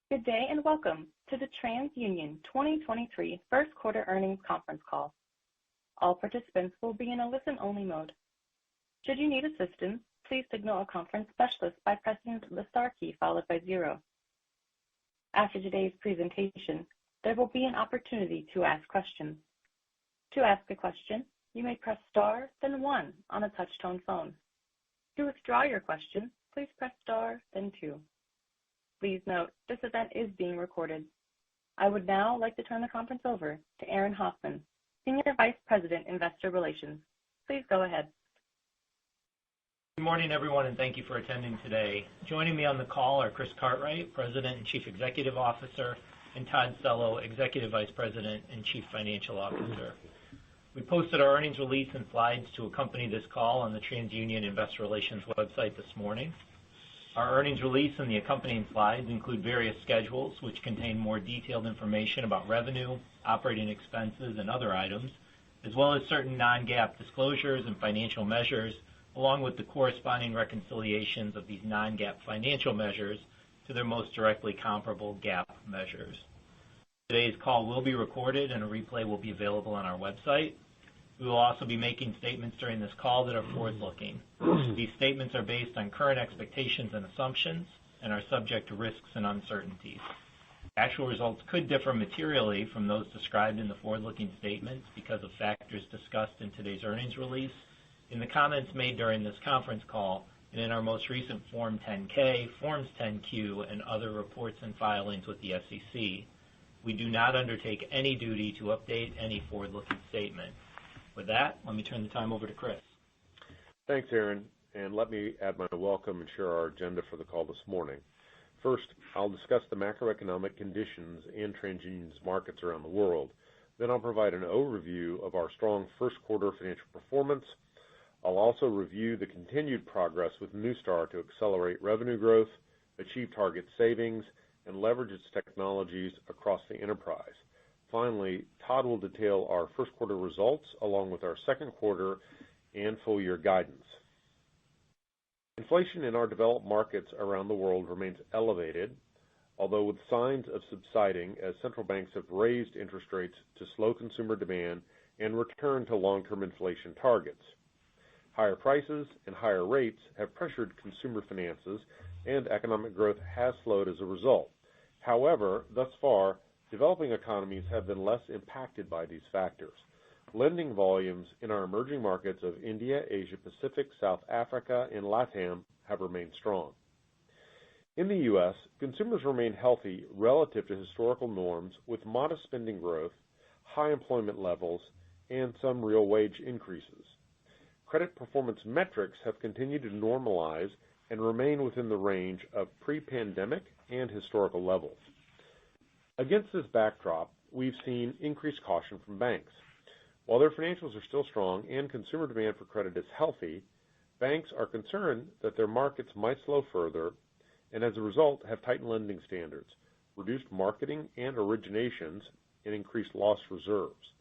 Good day, and welcome to the TransUnion 2023 first quarter earnings conference call. All participants will be in a listen-only mode. Should you need assistance, please signal a conference specialist by pressing the star key followed by 0. After today's presentation, there will be an opportunity to ask questions. To ask a question, you may press star, then 1 on a touch-tone phone. To withdraw your question, please press star, then 2. Please note, this event is being recorded. I would now like to turn the conference over to Aaron Hoffman, Senior Vice President, Investor Relations. Please go ahead. Good morning, everyone, and thank you for attending today. Joining me on the call are Chris Cartwright, President and Chief Executive Officer, and Todd Cello, Executive Vice President and Chief Financial Officer. We posted our earnings release and slides to accompany this call on the TransUnion Investor Relations website this morning. Our earnings release and the accompanying slides include various schedules which contain more detailed information about revenue, operating expenses, and other items, as well as certain non-GAAP disclosures and financial measures, along with the corresponding reconciliations of these non-GAAP financial measures to their most directly comparable GAAP measures. Today's call will be recorded and a replay will be available on our website. We will also be making statements during this call that are forward-looking. These statements are based on current expectations and assumptions and are subject to risks and uncertainties. Actual results could differ materially from those described in the forward-looking statements because of factors discussed in today's earnings release, in the comments made during this conference call, and in our most recent Form 10-K, Forms 10-Q, and other reports and filings with the SEC. We do not undertake any duty to update any forward-looking statement. With that, let me turn the time over to Chris. Thanks, Aaron, and let me add my welcome and share our agenda for the call this morning. First, I'll discuss the macroeconomic conditions in TransUnion's markets around the world. Then I'll provide an overview of our strong first quarter financial performance. I'll also review the continued progress with Neustar to accelerate revenue growth, achieve target savings, and leverage its technologies across the enterprise. Finally, Todd will detail our first quarter results along with our second quarter and full year guidance. Inflation in our developed markets around the world remains elevated, although with signs of subsiding as central banks have raised interest rates to slow consumer demand and return to long-term inflation targets. Higher prices and higher rates have pressured consumer finances, and economic growth has slowed as a result. However, thus far, developing economies have been less impacted by these factors. Lending volumes in our emerging markets of India, Asia Pacific, South Africa, and LATAM have remained strong. In the U.S., consumers remain healthy relative to historical norms with modest spending growth, high employment levels, and some real wage increases. Credit performance metrics have continued to normalize and remain within the range of pre-pandemic and historical levels. Against this backdrop, we've seen increased caution from banks. While their financials are still strong and consumer demand for credit is healthy, banks are concerned that their markets might slow further and as a result have tightened lending standards, reduced marketing and originations, and increased loss reserves.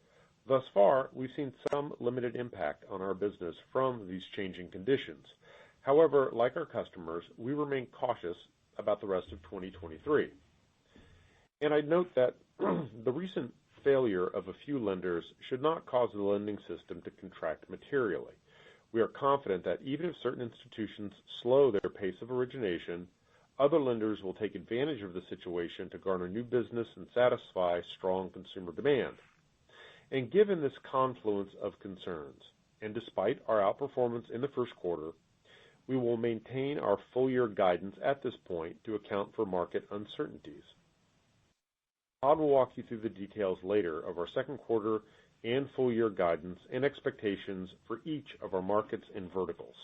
Thus far, we've seen some limited impact on our business from these changing conditions. However, like our customers, we remain cautious about the rest of 2023. And I'd note that the recent failure of a few lenders should not cause the lending system to contract materially. We are confident that even if certain institutions slow their pace of origination, other lenders will take advantage of the situation to garner new business and satisfy strong consumer demand. And given this confluence of concerns, and despite our outperformance in the first quarter, we will maintain our full year guidance at this point to account for market uncertainties. Todd will walk you through the details later of our second quarter and full year guidance and expectations for each of our markets and verticals.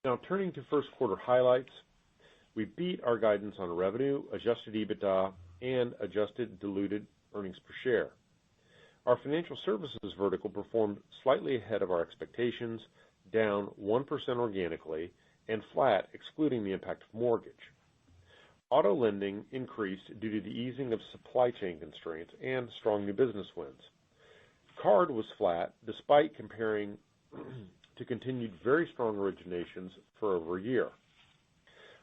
Now turning to first quarter highlights, we beat our guidance on revenue, adjusted EBITDA, and adjusted diluted earnings per share. Our financial services vertical performed slightly ahead of our expectations, down 1% organically and flat excluding the impact of mortgage. Auto lending increased due to the easing of supply chain constraints and strong new business wins. Card was flat despite comparing to continued very strong originations for over a year.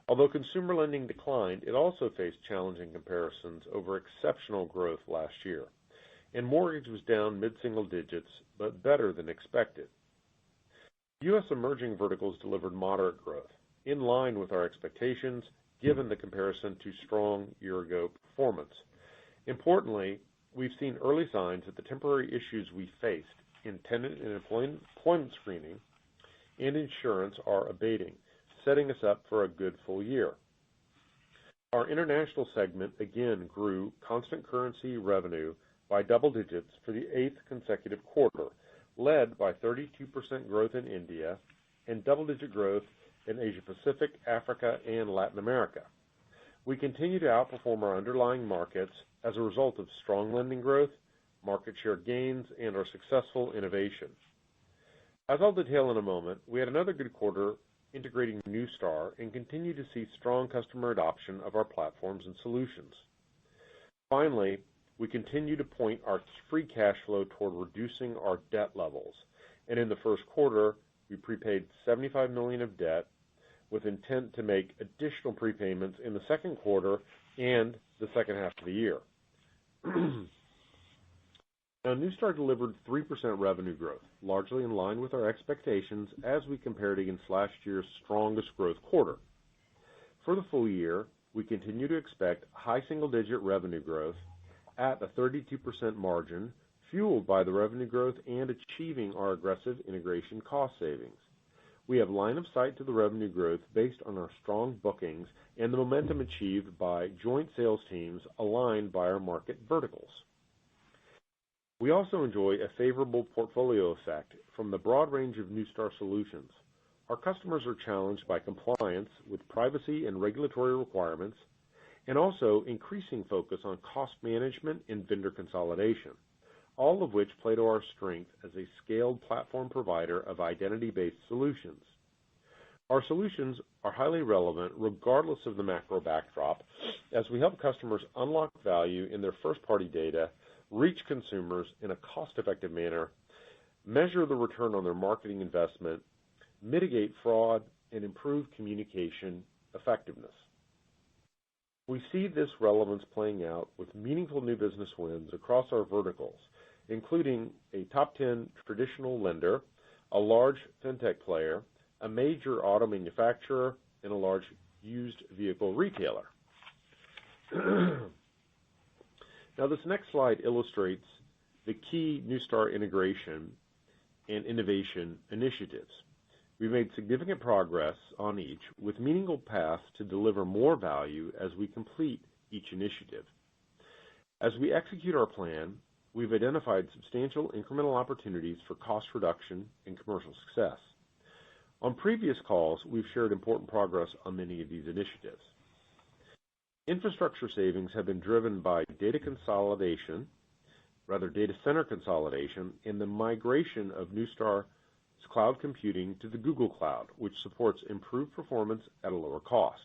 Although consumer lending declined, it also faced challenging comparisons over exceptional growth last year, and mortgage was down mid-single digits, but better than expected. U.S. emerging verticals delivered moderate growth, in line with our expectations, given the comparison to strong year-ago performance. Importantly, we've seen early signs that the temporary issues we faced in tenant and employment screening and insurance are abating, setting us up for a good full year. Our international segment again grew constant currency revenue by double digits for the 8th consecutive quarter, led by 32% growth in India and double-digit growth in Asia Pacific, Africa, and Latin America. We continue to outperform our underlying markets as a result of strong lending growth, market share gains, and our successful innovation. As I'll detail in a moment, we had another good quarter integrating Neustar and continue to see strong customer adoption of our platforms and solutions. Finally, we continue to point our free cash flow toward reducing our debt levels, and in the first quarter, we prepaid $75 million of debt with intent to make additional prepayments in the second quarter and the second half of the year. Now, Neustar delivered 3% revenue growth, largely in line with our expectations as we compared against last year's strongest growth quarter. For the full year, we continue to expect high single-digit revenue growth at a 32% margin, fueled by the revenue growth and achieving our aggressive integration cost savings. We have line of sight to the revenue growth based on our strong bookings and the momentum achieved by joint sales teams aligned by our market verticals. We also enjoy a favorable portfolio effect from the broad range of Neustar solutions. Our customers are challenged by compliance with privacy and regulatory requirements, and also increasing focus on cost management and vendor consolidation, all of which play to our strength as a scaled platform provider of identity-based solutions. Our solutions are highly relevant regardless of the macro backdrop, as we help customers unlock value in their first-party data, reach consumers in a cost-effective manner, measure the return on their marketing investment, mitigate fraud, and improve communication effectiveness. We see this relevance playing out with meaningful new business wins across our verticals, including a top 10 traditional lender, a large fintech player, a major auto manufacturer, and a large used vehicle retailer. Now, this next slide illustrates the key Neustar integration and innovation initiatives. We've made significant progress on each, with meaningful paths to deliver more value as we complete each initiative. As we execute our plan, we've identified substantial incremental opportunities for cost reduction and commercial success. On previous calls, we've shared important progress on many of these initiatives. Infrastructure savings have been driven by data center consolidation, and the migration of Neustar's cloud computing to the Google Cloud, which supports improved performance at a lower cost.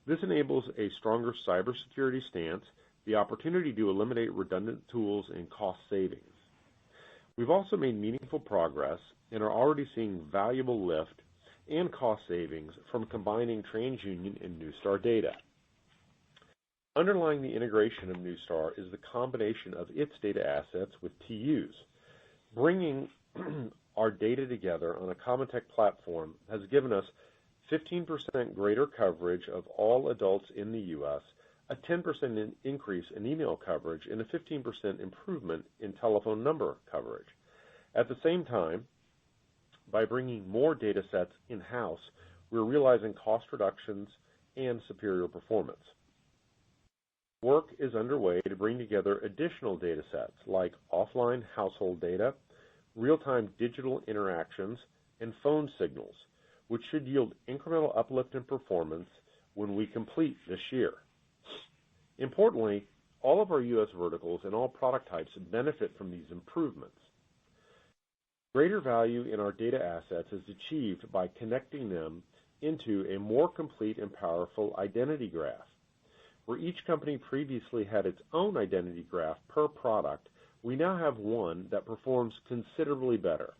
This enables a stronger cybersecurity stance, the opportunity to eliminate redundant tools, and cost savings. We've also made meaningful progress and are already seeing valuable lift and cost savings from combining TransUnion and Neustar data. Underlying the integration of Neustar is the combination of its data assets with TU's. Bringing our data together on a common tech platform has given us 15% greater coverage of all adults in the U.S., a 10% increase in email coverage, and a 15% improvement in telephone number coverage. At the same time, by bringing more data sets in-house, we're realizing cost reductions and superior performance. Work is underway to bring together additional data sets like offline household data, real-time digital interactions, and phone signals, which should yield incremental uplift in performance when we complete this year. Importantly, all of our U.S. verticals and all product types benefit from these improvements. Greater value in our data assets is achieved by connecting them into a more complete and powerful identity graph. Where each company previously had its own identity graph per product, we now have one that performs considerably better.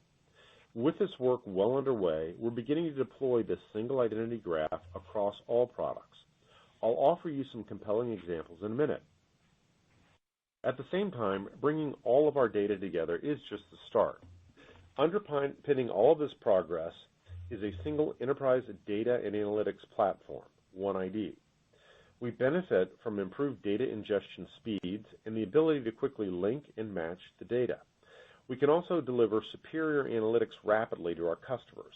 With this work well underway, we're beginning to deploy this single identity graph across all products. I'll offer you some compelling examples in a minute. At the same time, bringing all of our data together is just the start. Underpinning all of this progress is a single enterprise data and analytics platform, OneID. We benefit from improved data ingestion speeds and the ability to quickly link and match the data. We can also deliver superior analytics rapidly to our customers.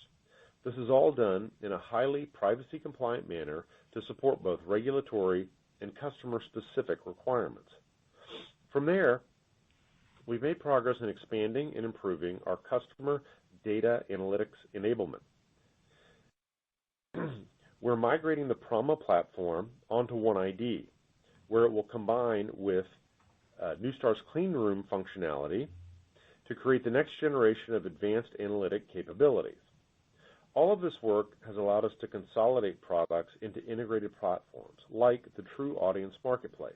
This is all done in a highly privacy-compliant manner to support both regulatory and customer-specific requirements. From there, we've made progress in expanding and improving our customer data analytics enablement. We're migrating the Prama platform onto OneID, where it will combine with Neustar's clean room functionality to create the next generation of advanced analytic capabilities. All of this work has allowed us to consolidate products into integrated platforms like the TruAudience Marketplace,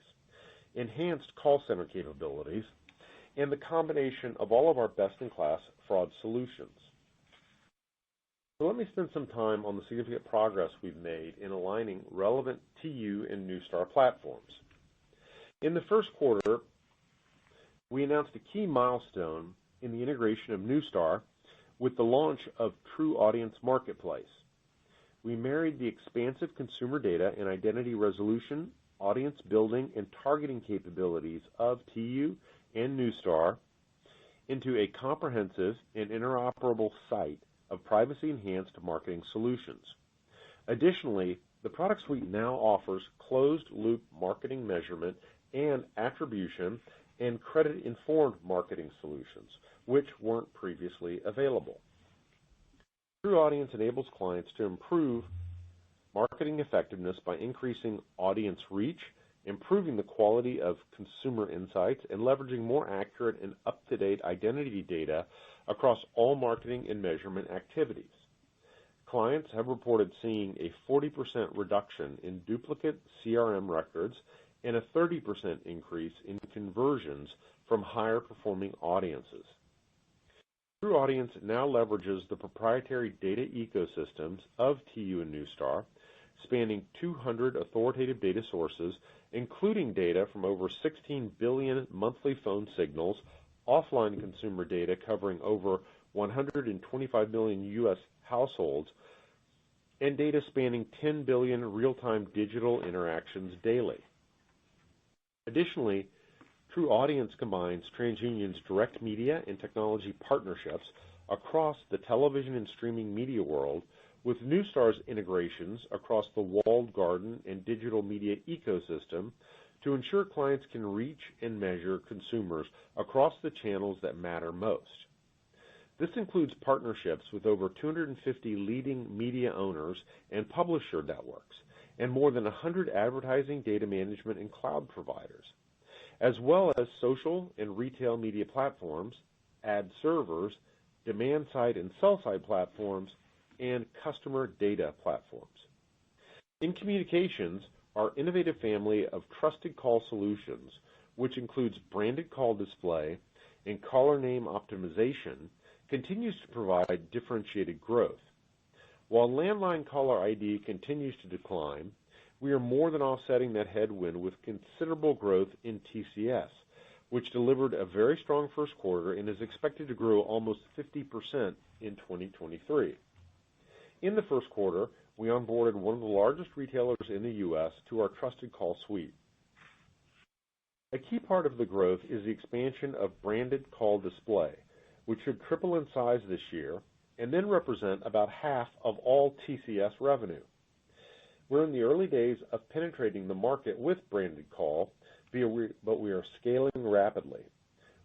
enhanced call center capabilities, and the combination of all of our best-in-class fraud solutions. So let me spend some time on the significant progress we've made in aligning relevant TU and Neustar platforms. In the first quarter, we announced a key milestone in the integration of Neustar with the launch of TruAudience Marketplace. We married the expansive consumer data and identity resolution, audience building, and targeting capabilities of TU and Neustar into a comprehensive and interoperable site of privacy-enhanced marketing solutions. Additionally, the product suite now offers closed-loop marketing measurement and attribution and credit-informed marketing solutions, which weren't previously available. TruAudience enables clients to improve marketing effectiveness by increasing audience reach, improving the quality of consumer insights, and leveraging more accurate and up-to-date identity data across all marketing and measurement activities. Clients have reported seeing a 40% reduction in duplicate CRM records and a 30% increase in conversions from higher performing audiences. TruAudience now leverages the proprietary data ecosystems of TU and Neustar, spanning 200 authoritative data sources, including data from over 16 billion monthly phone signals, offline consumer data covering over 125 million U.S. households, and data spanning 10 billion real-time digital interactions daily. Additionally, TruAudience combines TransUnion's direct media and technology partnerships across the television and streaming media world with Neustar's integrations across the walled garden and digital media ecosystem to ensure clients can reach and measure consumers across the channels that matter most. This includes partnerships with over 250 leading media owners and publisher networks, and more than 100 advertising, data management, and cloud providers, as well as social and retail media platforms, ad servers, demand-side and sell-side platforms, and customer data platforms. In communications, our innovative family of trusted call solutions, which includes branded call display and caller name optimization, continues to provide differentiated growth. While landline caller ID continues to decline, we are more than offsetting that headwind with considerable growth in TCS, which delivered a very strong first quarter and is expected to grow almost 50% in 2023. In the first quarter, we onboarded one of the largest retailers in the U.S. to our trusted call suite. A key part of the growth is the expansion of branded call display, which should triple in size this year and then represent about half of all TCS revenue. We're in the early days of penetrating the market with branded call, but we are scaling rapidly.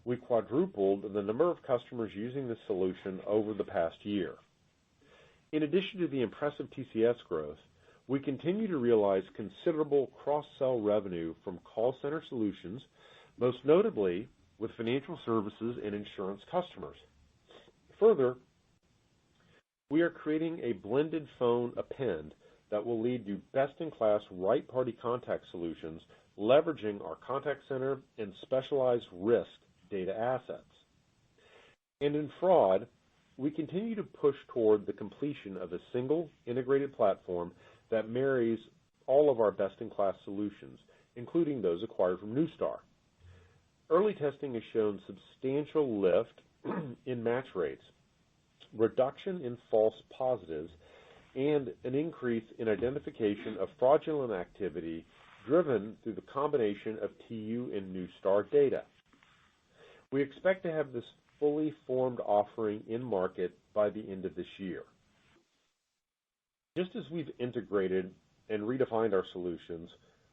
We quadrupled the number of customers using this solution over the past year. In addition to the impressive TCS growth, we continue to realize considerable cross-sell revenue from call center solutions, most notably with financial services and insurance customers. Further, we are creating a blended phone append that will lead to best-in-class right-party contact solutions, leveraging our contact center and specialized risk data assets. And in fraud, we continue to push toward the completion of a single integrated platform that marries all of our best-in-class solutions, including those acquired from Neustar. Early testing has shown substantial lift in match rates, reduction in false positives, and an increase in identification of fraudulent activity driven through the combination of TU and Neustar data. We expect to have this fully formed offering in market by the end of this year. Just as we've integrated and redefined our solutions,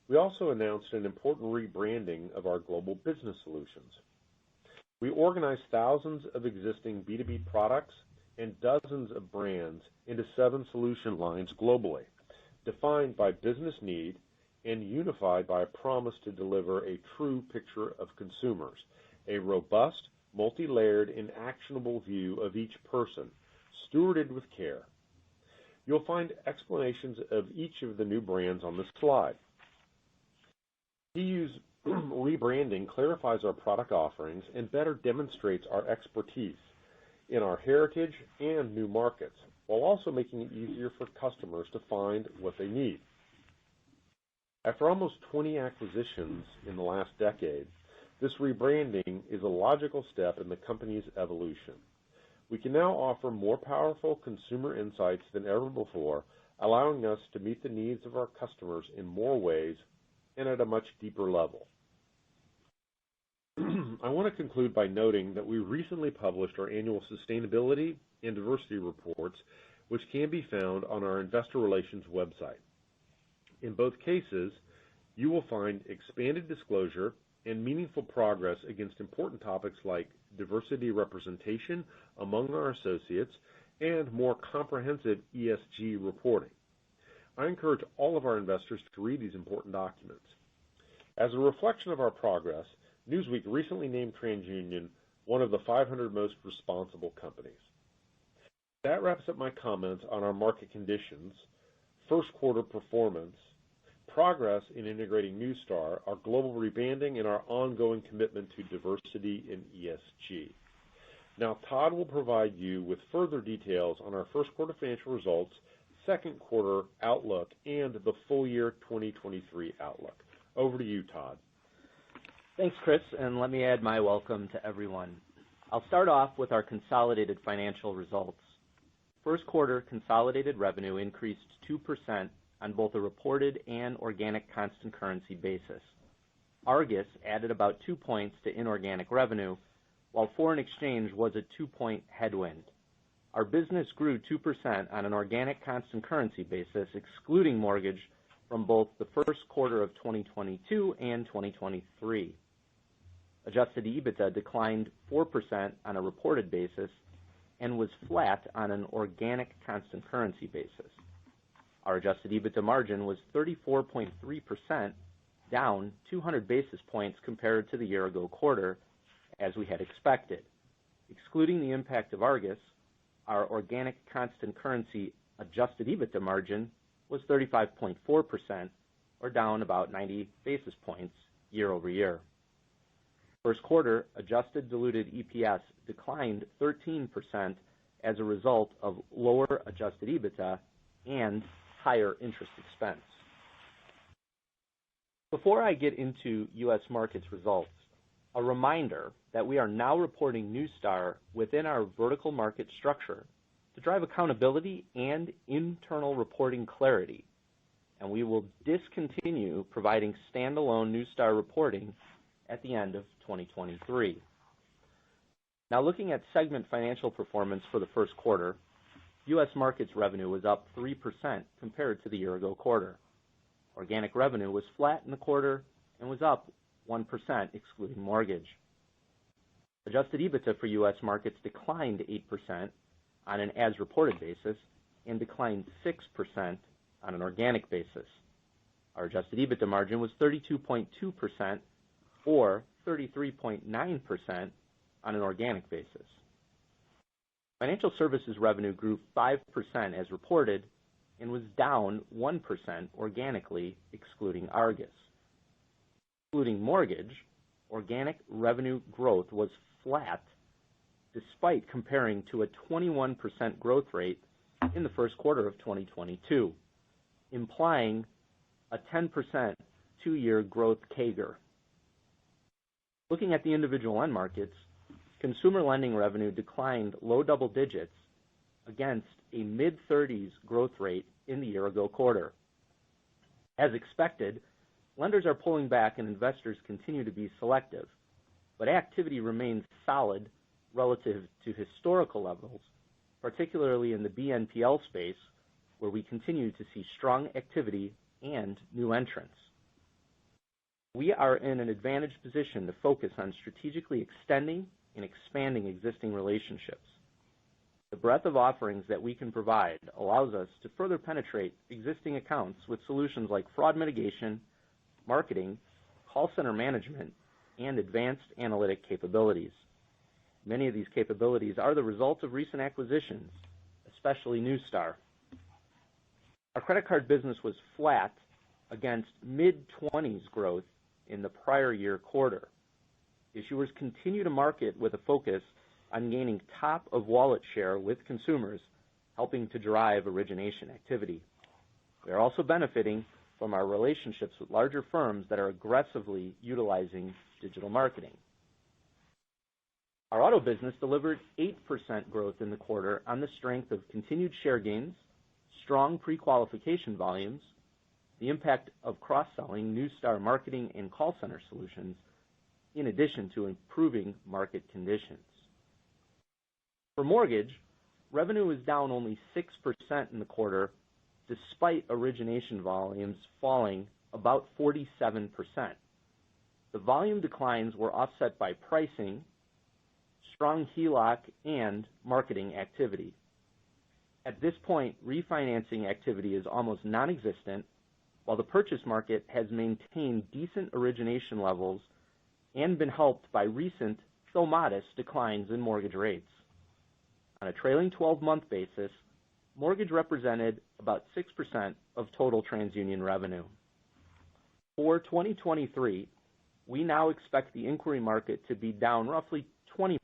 we also announced an important rebranding of our global business solutions. We organized thousands of existing B2B products and dozens of brands into 7 solution lines globally, defined by business need and unified by a promise to deliver a true picture of consumers, a robust, multi-layered, and actionable view of each person, stewarded with care. You'll find explanations of each of the new brands on this slide. TU's rebranding clarifies our product offerings and better demonstrates our expertise in our heritage and new markets, while also making it easier for customers to find what they need. After almost 20 acquisitions in the last decade, this rebranding is a logical step in the company's evolution. We can now offer more powerful consumer insights than ever before, allowing us to meet the needs of our customers in more ways and at a much deeper level. I want to conclude by noting that we recently published our annual sustainability and diversity reports, which can be found on our investor relations website. In both cases, you will find expanded disclosure and meaningful progress against important topics like diversity representation among our associates and more comprehensive ESG reporting. I encourage all of our investors to read these important documents. As a reflection of our progress, Newsweek recently named TransUnion one of the 500 most responsible companies. That wraps up my comments on our market conditions, first quarter performance, progress in integrating Neustar, our global rebranding, and our ongoing commitment to diversity and ESG. Now, Todd will provide you with further details on our first quarter financial results, second quarter outlook, and the full year 2023 outlook. Over to you, Todd. Thanks, Chris, and let me add my welcome to everyone. I'll start off with our consolidated financial results. First quarter consolidated revenue increased 2% on both a reported and organic constant currency basis. Argus added about 2 points to inorganic revenue, while foreign exchange was a 2-point headwind. Our business grew 2% on an organic constant currency basis, excluding mortgage, from both the first quarter of 2022 and 2023. Adjusted EBITDA declined 4% on a reported basis and was flat on an organic constant currency basis. Our adjusted EBITDA margin was 34.3%, down 200 basis points compared to the year-ago quarter, as we had expected. Excluding the impact of Argus, our organic constant currency adjusted EBITDA margin was 35.4%, or down about 90 basis points year over year. First quarter adjusted diluted EPS declined 13% as a result of lower adjusted EBITDA and higher interest expense. Before I get into U.S. markets results, a reminder that we are now reporting Neustar within our vertical market structure to drive accountability and internal reporting clarity, and we will discontinue providing standalone Neustar reporting at the end of 2023. Now, looking at segment financial performance for the first quarter, U.S. markets revenue was up 3% compared to the year-ago quarter. Organic revenue was flat in the quarter and was up 1% excluding mortgage. Adjusted EBITDA for U.S. markets declined 8% on an as-reported basis and declined 6% on an organic basis. Our adjusted EBITDA margin was 32.2%, or 33.9% on an organic basis. Financial services revenue grew 5% as reported and was down 1% organically, excluding Argus. Excluding mortgage, organic revenue growth was flat despite comparing to a 21% growth rate in the first quarter of 2022, implying a 10% two-year growth CAGR. Looking at the individual end markets, consumer lending revenue declined low double digits against a mid-30s growth rate in the year-ago quarter. As expected, lenders are pulling back and investors continue to be selective, but activity remains solid relative to historical levels, particularly in the BNPL space, where we continue to see strong activity and new entrants. We are in an advantaged position to focus on strategically extending and expanding existing relationships. The breadth of offerings that we can provide allows us to further penetrate existing accounts with solutions like fraud mitigation, marketing, call center management, and advanced analytic capabilities. Many of these capabilities are the result of recent acquisitions, especially Neustar. Our credit card business was flat against mid-20s growth in the prior year quarter. Issuers continue to market with a focus on gaining top of wallet share with consumers, helping to drive origination activity. We are also benefiting from our relationships with larger firms that are aggressively utilizing digital marketing. Our auto business delivered 8% growth in the quarter on the strength of continued share gains, strong pre-qualification volumes, the impact of cross-selling Neustar marketing and call center solutions, in addition to improving market conditions. For mortgage, revenue was down only 6% in the quarter, despite origination volumes falling about 47%. The volume declines were offset by pricing, strong HELOC, and marketing activity. At this point, refinancing activity is almost non-existent, while the purchase market has maintained decent origination levels and been helped by recent, though modest, declines in mortgage rates. On a trailing 12-month basis, mortgage represented about 6% of total TransUnion revenue. For 2023, we now expect the inquiry market to be down roughly 20%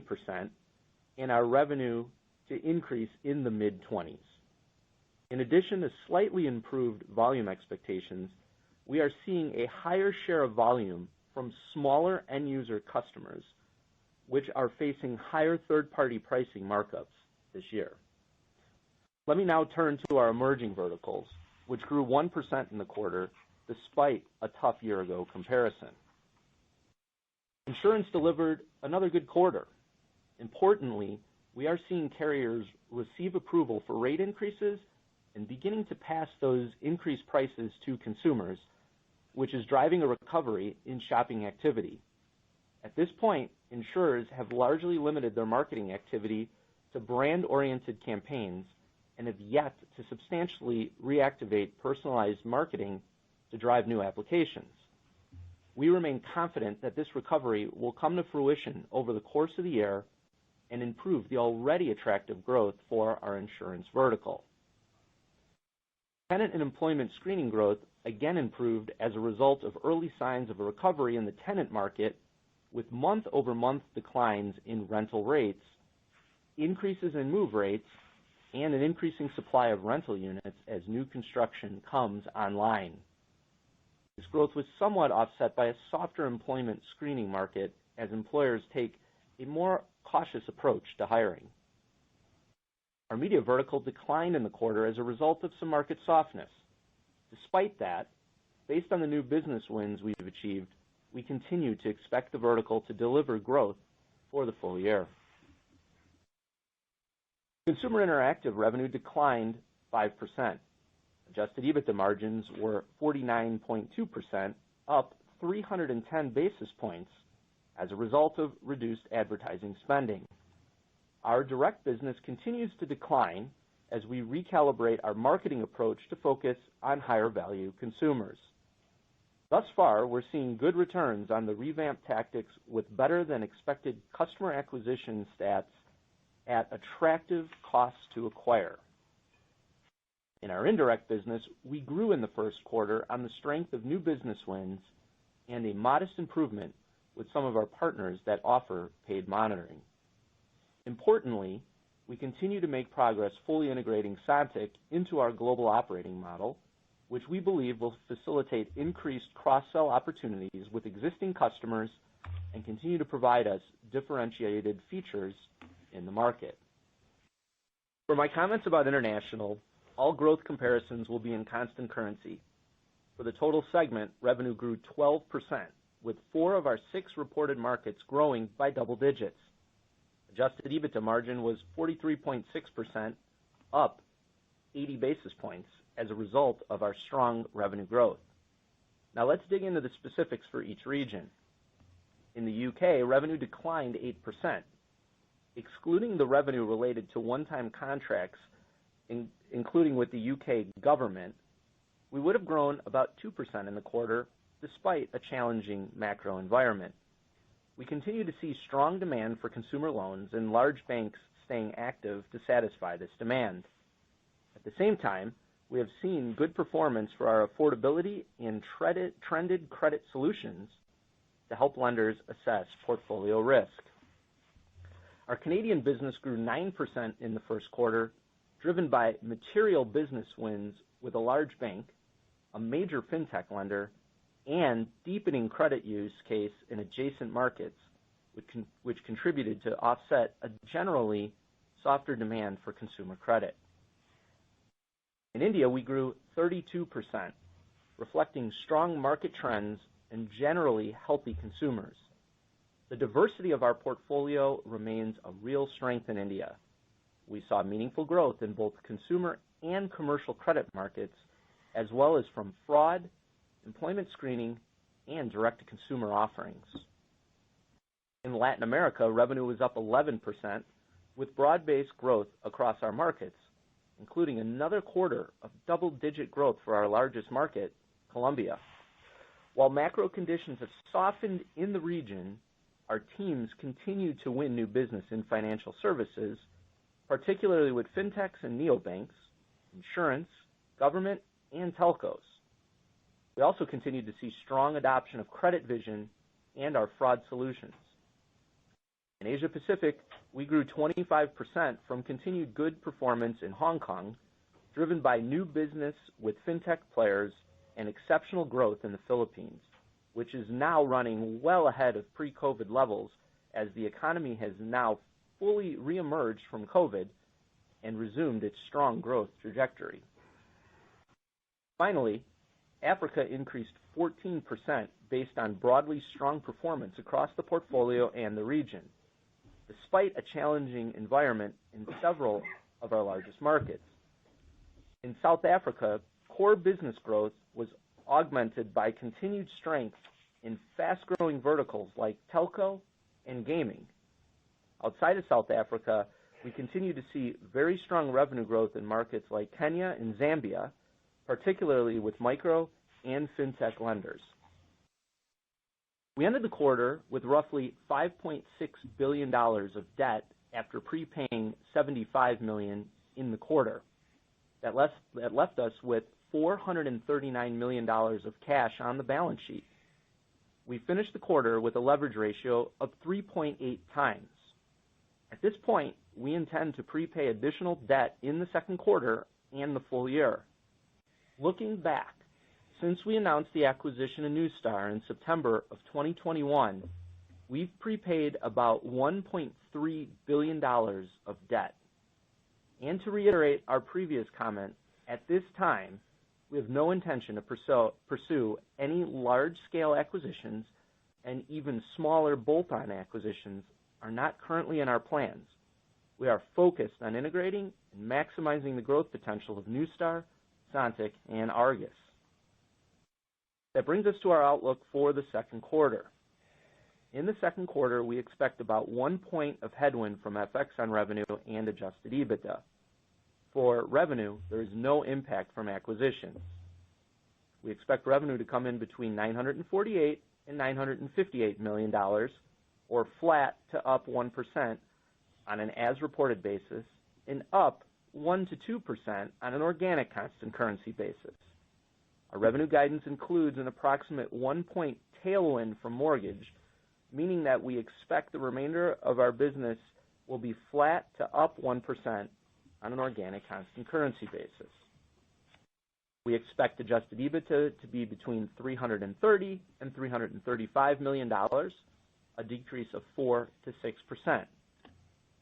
and our revenue to increase in the mid-20s. In addition to slightly improved volume expectations, we are seeing a higher share of volume from smaller end-user customers, which are facing higher third-party pricing markups this year. Let me now turn to our emerging verticals, which grew 1% in the quarter despite a tough year-ago comparison. Insurance delivered another good quarter. Importantly, we are seeing carriers receive approval for rate increases and beginning to pass those increased prices to consumers, which is driving a recovery in shopping activity. At this point, insurers have largely limited their marketing activity to brand-oriented campaigns and have yet to substantially reactivate personalized marketing to drive new applications. We remain confident that this recovery will come to fruition over the course of the year and improve the already attractive growth for our insurance vertical. Tenant and employment screening growth again improved as a result of early signs of a recovery in the tenant market, with month-over-month declines in rental rates, increases in move rates, and an increasing supply of rental units as new construction comes online. This growth was somewhat offset by a softer employment screening market as employers take a more cautious approach to hiring. Our media vertical declined in the quarter as a result of some market softness. Despite that, based on the new business wins we've achieved, we continue to expect the vertical to deliver growth for the full year. Consumer Interactive revenue declined 5%. Adjusted EBITDA margins were 49.2%, up 310 basis points as a result of reduced advertising spending. Our direct business continues to decline as we recalibrate our marketing approach to focus on higher value consumers. Thus far, we're seeing good returns on the revamped tactics with better than expected customer acquisition stats at attractive costs to acquire. In our indirect business, we grew in the first quarter on the strength of new business wins and a modest improvement with some of our partners that offer paid monitoring. Importantly, we continue to make progress fully integrating Sontiq into our global operating model, which we believe will facilitate increased cross-sell opportunities with existing customers and continue to provide us differentiated features in the market. For my comments about international, all growth comparisons will be in constant currency. For the total segment, revenue grew 12%, with 4 of our 6 reported markets growing by double digits. Adjusted EBITDA margin was 43.6%, up 80 basis points as a result of our strong revenue growth. Now let's dig into the specifics for each region. In the UK, revenue declined 8%. Excluding the revenue related to one-time contracts, including with the UK government, we would have grown about 2% in the quarter, despite a challenging macro environment. We continue to see strong demand for consumer loans and large banks staying active to satisfy this demand. At the same time, we have seen good performance for our affordability and trended credit solutions to help lenders assess portfolio risk. Our Canadian business grew 9% in the first quarter, driven by material business wins with a large bank, a major fintech lender, and deepening credit use case in adjacent markets, which contributed to offset a generally softer demand for consumer credit. In India, we grew 32%, reflecting strong market trends and generally healthy consumers. The diversity of our portfolio remains a real strength in India. We saw meaningful growth in both consumer and commercial credit markets, as well as from fraud, employment screening, and direct-to-consumer offerings. In Latin America, revenue was up 11%, with broad-based growth across our markets, including another quarter of double-digit growth for our largest market, Colombia. While macro conditions have softened in the region, our teams continue to win new business in financial services, particularly with fintechs and neobanks, insurance, government, and telcos. We also continue to see strong adoption of credit vision and our fraud solutions. In Asia Pacific, we grew 25% from continued good performance in Hong Kong, driven by new business with fintech players and exceptional growth in the Philippines, which is now running well ahead of pre-COVID levels as the economy has now fully reemerged from COVID and resumed its strong growth trajectory. Finally, Africa increased 14% based on broadly strong performance across the portfolio and the region, despite a challenging environment in several of our largest markets. In South Africa, core business growth was augmented by continued strength in fast-growing verticals like telco and gaming. Outside of South Africa, we continue to see very strong revenue growth in markets like Kenya and Zambia, particularly with micro and fintech lenders. We ended the quarter with roughly $5.6 billion of debt after prepaying $75 million in the quarter. That left us with $439 million of cash on the balance sheet. We finished the quarter with a leverage ratio of 3.8 times. At this point, we intend to prepay additional debt in the second quarter and the full year. Looking back, since we announced the acquisition of Neustar in September of 2021, we've prepaid about $1.3 billion of debt. And to reiterate our previous comment, at this time, we have no intention to pursue any large-scale acquisitions, and even smaller bolt-on acquisitions are not currently in our plans. We are focused on integrating and maximizing the growth potential of Neustar, Sontiq, and Argus. That brings us to our outlook for the second quarter. In the second quarter, we expect about 1 point of headwind from FX on revenue and adjusted EBITDA. For revenue, there is no impact from acquisitions. We expect revenue to come in between $948 and $958 million, or flat to up 1% on an as-reported basis, and up 1 to 2% on an organic constant currency basis. Our revenue guidance includes an approximate 1 point tailwind from mortgage, meaning that we expect the remainder of our business will be flat to up 1% on an organic constant currency basis. We expect adjusted EBITDA to be between $330 and $335 million, a decrease of 4 to 6%.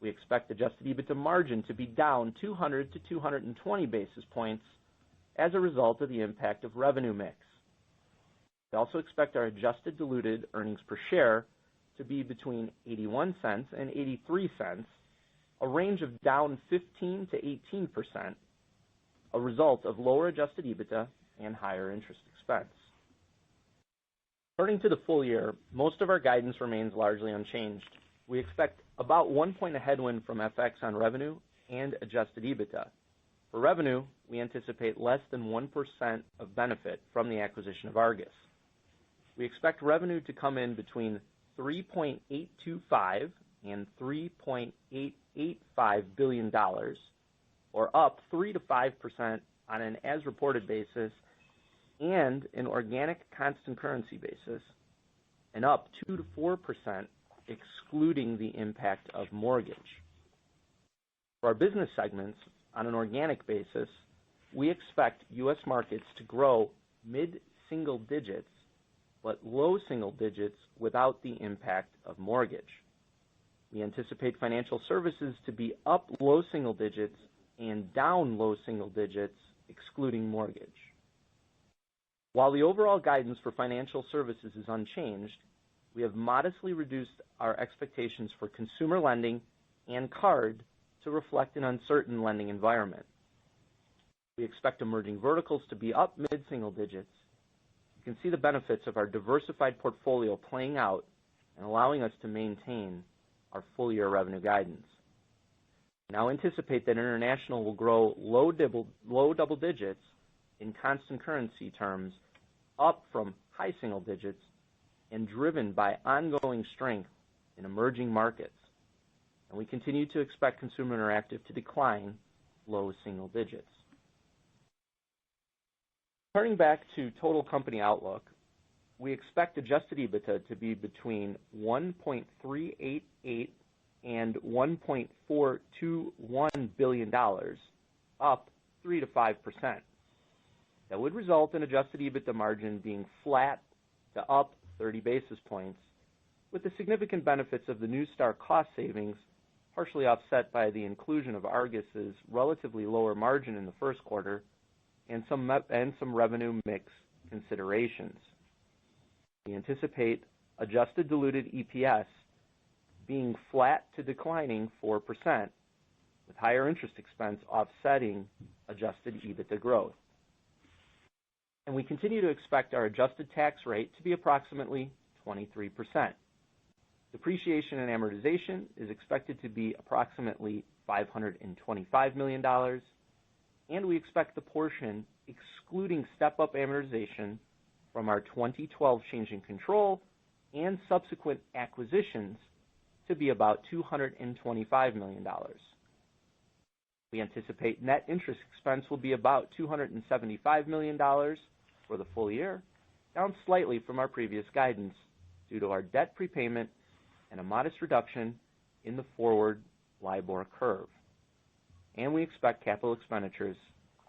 We expect adjusted EBITDA margin to be down 200 to 220 basis points as a result of the impact of revenue mix. We also expect our adjusted diluted earnings per share to be between 81 cents and 83 cents, a range of down 15 to 18%, a result of lower adjusted EBITDA and higher interest expense. Turning to the full year, most of our guidance remains largely unchanged. We expect about 1 point of headwind from FX on revenue and adjusted EBITDA. For revenue, we anticipate less than 1% of benefit from the acquisition of Argus. We expect revenue to come in between $3.825 and $3.885 billion, or up 3 to 5% on an as-reported basis and an organic constant currency basis, and up 2 to 4% excluding the impact of mortgage. For our business segments, on an organic basis, we expect U.S. markets to grow mid-single digits, but low single digits without the impact of mortgage. We anticipate financial services to be up low single digits and down low single digits, excluding mortgage. While the overall guidance for financial services is unchanged, we have modestly reduced our expectations for consumer lending and card to reflect an uncertain lending environment. We expect emerging verticals to be up mid-single digits. You can see the benefits of our diversified portfolio playing out and allowing us to maintain our full-year revenue guidance. We now anticipate that international will grow low double digits in constant currency terms, up from high single digits and driven by ongoing strength in emerging markets. And we continue to expect consumer interactive to decline low single digits. Turning back to total company outlook, we expect adjusted EBITDA to be between $1.388 and $1.421 billion, up 3 to 5%. That would result in adjusted EBITDA margin being flat to up 30 basis points, with the significant benefits of the Neustar cost savings partially offset by the inclusion of Argus's relatively lower margin in the first quarter and some revenue mix considerations. We anticipate adjusted diluted EPS being flat to declining 4%, with higher interest expense offsetting adjusted EBITDA growth. And we continue to expect our adjusted tax rate to be approximately 23%. Depreciation and amortization is expected to be approximately $525 million, and we expect the portion excluding step-up amortization from our 2012 change in control and subsequent acquisitions to be about $225 million. We anticipate net interest expense will be about $275 million for the full year, down slightly from our previous guidance due to our debt prepayment and a modest reduction in the forward LIBOR curve. And we expect capital expenditures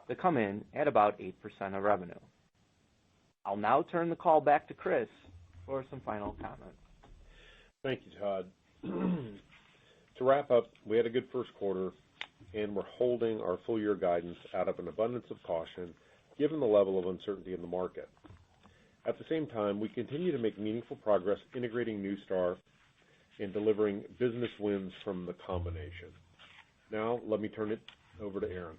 to come in at about 8% of revenue. I'll now turn the call back to Chris for some final comments. Thank you, Todd. To wrap up, we had a good first quarter, and we're holding our full-year guidance out of an abundance of caution given the level of uncertainty in the market. At the same time, we continue to make meaningful progress integrating Neustar and delivering business wins from the combination. Now, let me turn it over to Aaron.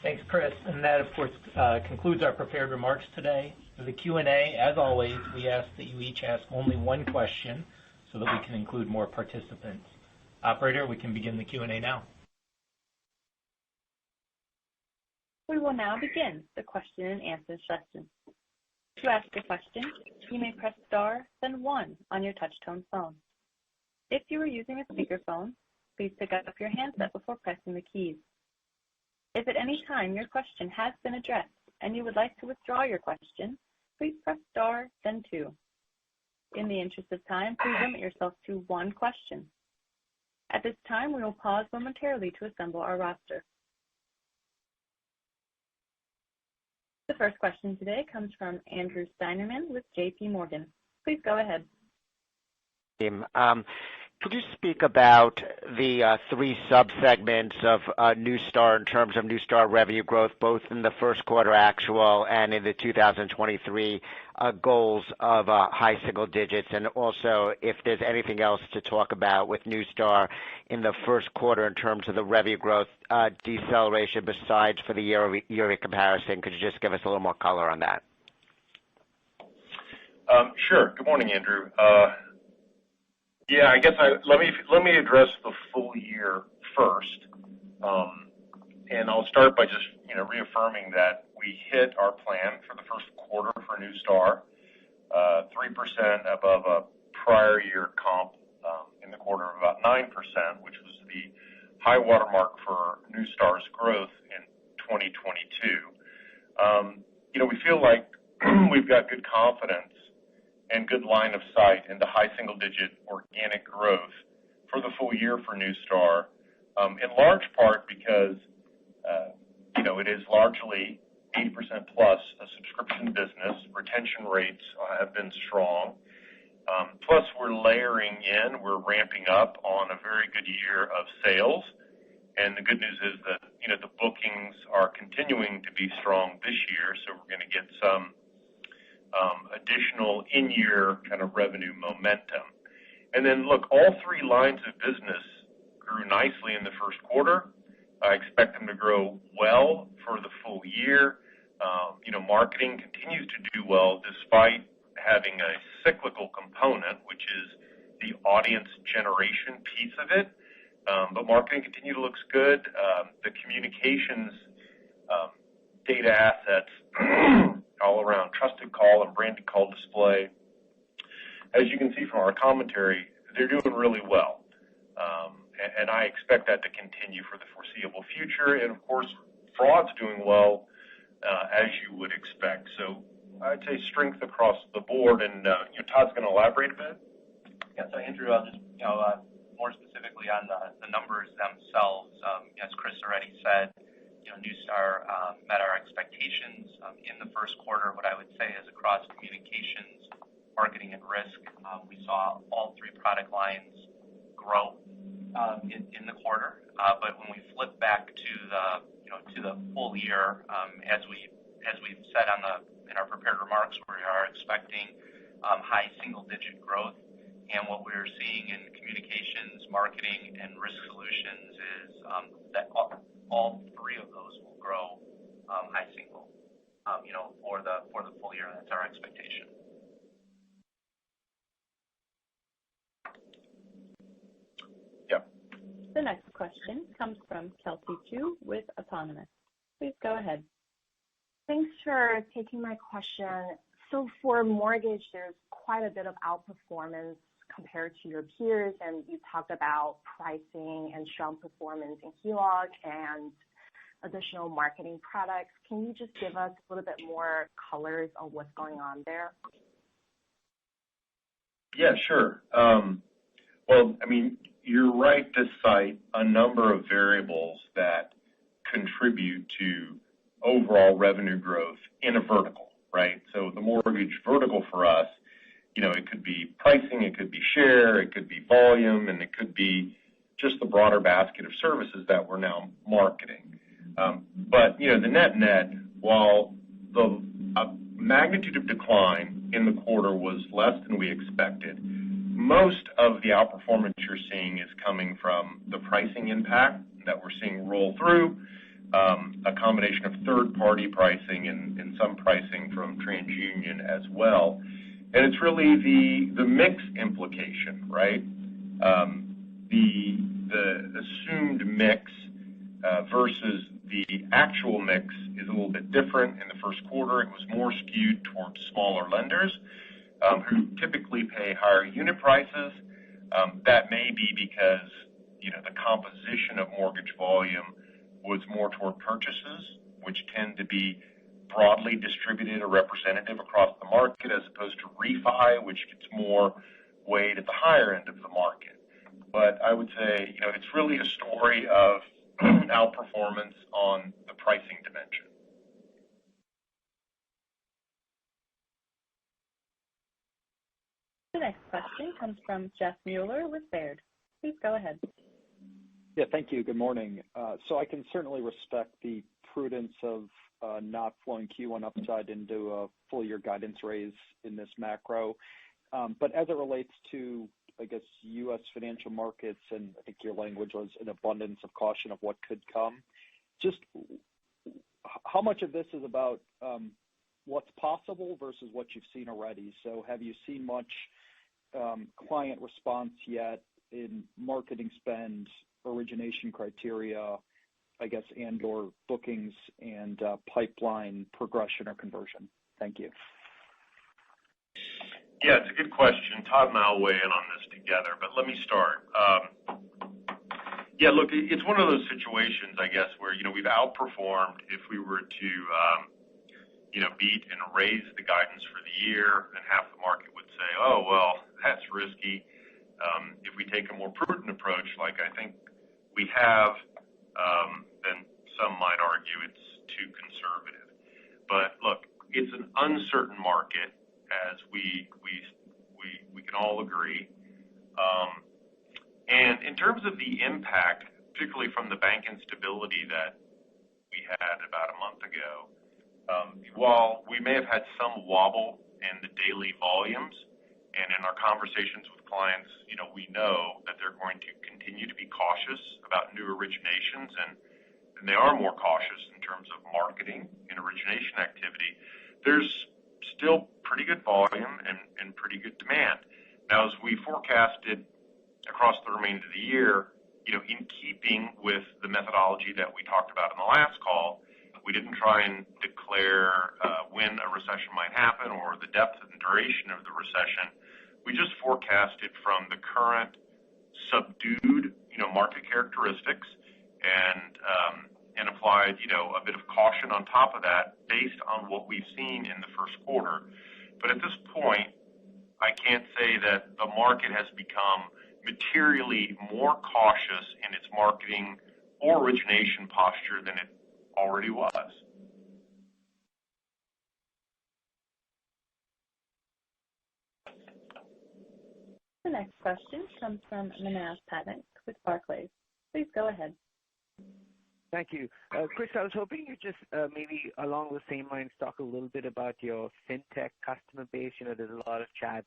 Thanks, Chris. And that, of course, concludes our prepared remarks today. For the Q&A, as always, we ask that you each ask only one question so that we can include more participants. Operator, we can begin the Q&A now. We will now begin the question and answer session. To ask a question, you may press star, then 1 on your touch-tone phone. If you are using a speakerphone, please pick up your handset before pressing the keys. If at any time your question has been addressed and you would like to withdraw your question, please press star, then 2. In the interest of time, please limit yourself to one question. At this time, we will pause momentarily to assemble our roster. The first question today comes from Andrew Steinerman with J.P. Morgan. Please go ahead. Could you speak about the three sub-segments of Neustar in terms of Neustar revenue growth, both in the first quarter actual and in the 2023 goals of high single digits, and also if there's anything else to talk about with Neustar in the first quarter in terms of the revenue growth deceleration besides for the year-over-year comparison? Could you just give us a little more color on that? Sure. Good morning, Andrew. Yeah, I guess let me address the full year first, and I'll start by just reaffirming that we hit our plan for the first quarter for Neustar, 3% above a prior year comp in the quarter of about 9%, which was the high watermark for Neustar's growth in 2022. We feel like we've got good confidence and good line of sight into high single-digit organic growth for the full year for Neustar, in large part because, it is largely 80% plus a subscription business. Retention rates have been strong. Plus, we're ramping up on a very good year of sales. And the good news is that, the bookings are continuing to be strong this year, so we're going to get some additional in-year kind of revenue momentum. And then, look, all three lines of business grew nicely in the first quarter. I expect them to grow well for the full year. Marketing continues to do well despite having a cyclical component, which is the audience generation piece of it. But marketing looks good. The communications data assets all around trusted call and branded call display, as you can see from our commentary, they're doing really well. And I expect that to continue for the foreseeable future. And, of course, fraud's doing well, as you would expect. So I'd say strength across the board. And Todd's going to elaborate a bit. Yeah, so Andrew, I'll just, more specifically on the numbers themselves, as Chris already said, Neustar met our expectations in the first quarter. What I would say is across communications, marketing, and risk, we saw all three product lines grow in the quarter. But when we flip back to the full year, as we've said in our prepared remarks, we are expecting high single-digit growth. And what we're seeing in communications, marketing, and risk solutions is that all three of those will grow high single, for the full year. That's our expectation. Yeah. The next question comes from Kelsey Chu with Autonomous. Please go ahead. Thanks for taking my question. So for mortgage, there's quite a bit of outperformance compared to your peers, and you talked about pricing and strong performance in HELOC and additional marketing products. Can you just give us a little bit more colors on what's going on there? Yeah, sure. Well, I mean, you're right to cite a number of variables that contribute to overall revenue growth in a vertical, right? So the mortgage vertical for us, it could be pricing, it could be share, it could be volume, and it could be just the broader basket of services that we're now marketing. But, the net, while the magnitude of decline in the quarter was less than we expected, most of the outperformance you're seeing is coming from the pricing impact that we're seeing roll through, a combination of third-party pricing and some pricing from TransUnion as well. And it's really the mix implication, right? The assumed mix versus the actual mix is a little bit different. In the first quarter, it was more skewed towards smaller lenders who typically pay higher unit prices. That may be because, the composition of mortgage volume was more toward purchases, which tend to be broadly distributed or representative across the market, as opposed to refi, which gets more weight at the higher end of the market. but I would say, it's really a story of outperformance on the pricing dimension. The next question comes from Jeff Mueller with Baird. Please go ahead. Yeah, thank you. Good morning. So I can certainly respect the prudence of not flowing Q1 upside into a full year guidance raise in this macro. But as it relates to, I guess, U.S. financial markets, and I think your language was an abundance of caution of what could come, just how much of this is about what's possible versus what you've seen already? So have you seen much client response yet in marketing spend, origination criteria, I guess, and/or bookings and pipeline progression or conversion? Thank you. Yeah, it's a good question. Todd and I will weigh in on this together, but let me start. Yeah, look, it's one of those situations, I guess, where, we've outperformed. If we were to, beat and raise the guidance for the year, then half the market would say, oh, well, that's risky. If we take a more prudent approach, like I think we have, then some might argue it's too conservative. But look, it's an uncertain market, as we can all agree. And in terms of the impact, particularly from the bank instability that we had about a month ago, while we may have had some wobble in the daily volumes, and in our conversations with clients, we know that they're going to continue to be cautious about new originations, and they are more cautious in terms of marketing and origination activity. There's still pretty good volume and pretty good demand. Now, as we forecasted across the remainder of the year, in keeping with the methodology that we talked about in the last call, we didn't try and declare when a recession might happen or the depth and duration of the recession. We just forecasted from the current subdued, market characteristics and applied, a bit of caution on top of that based on what we've seen in the first quarter. But at this point, I can't say that the market has become materially more cautious in its marketing or origination posture than it already was. The next question comes from Manav Patnaik with Barclays. Please go ahead. Thank you. Chris, I was hoping you just maybe along the same lines talk a little bit about your fintech customer base. There's a lot of chat,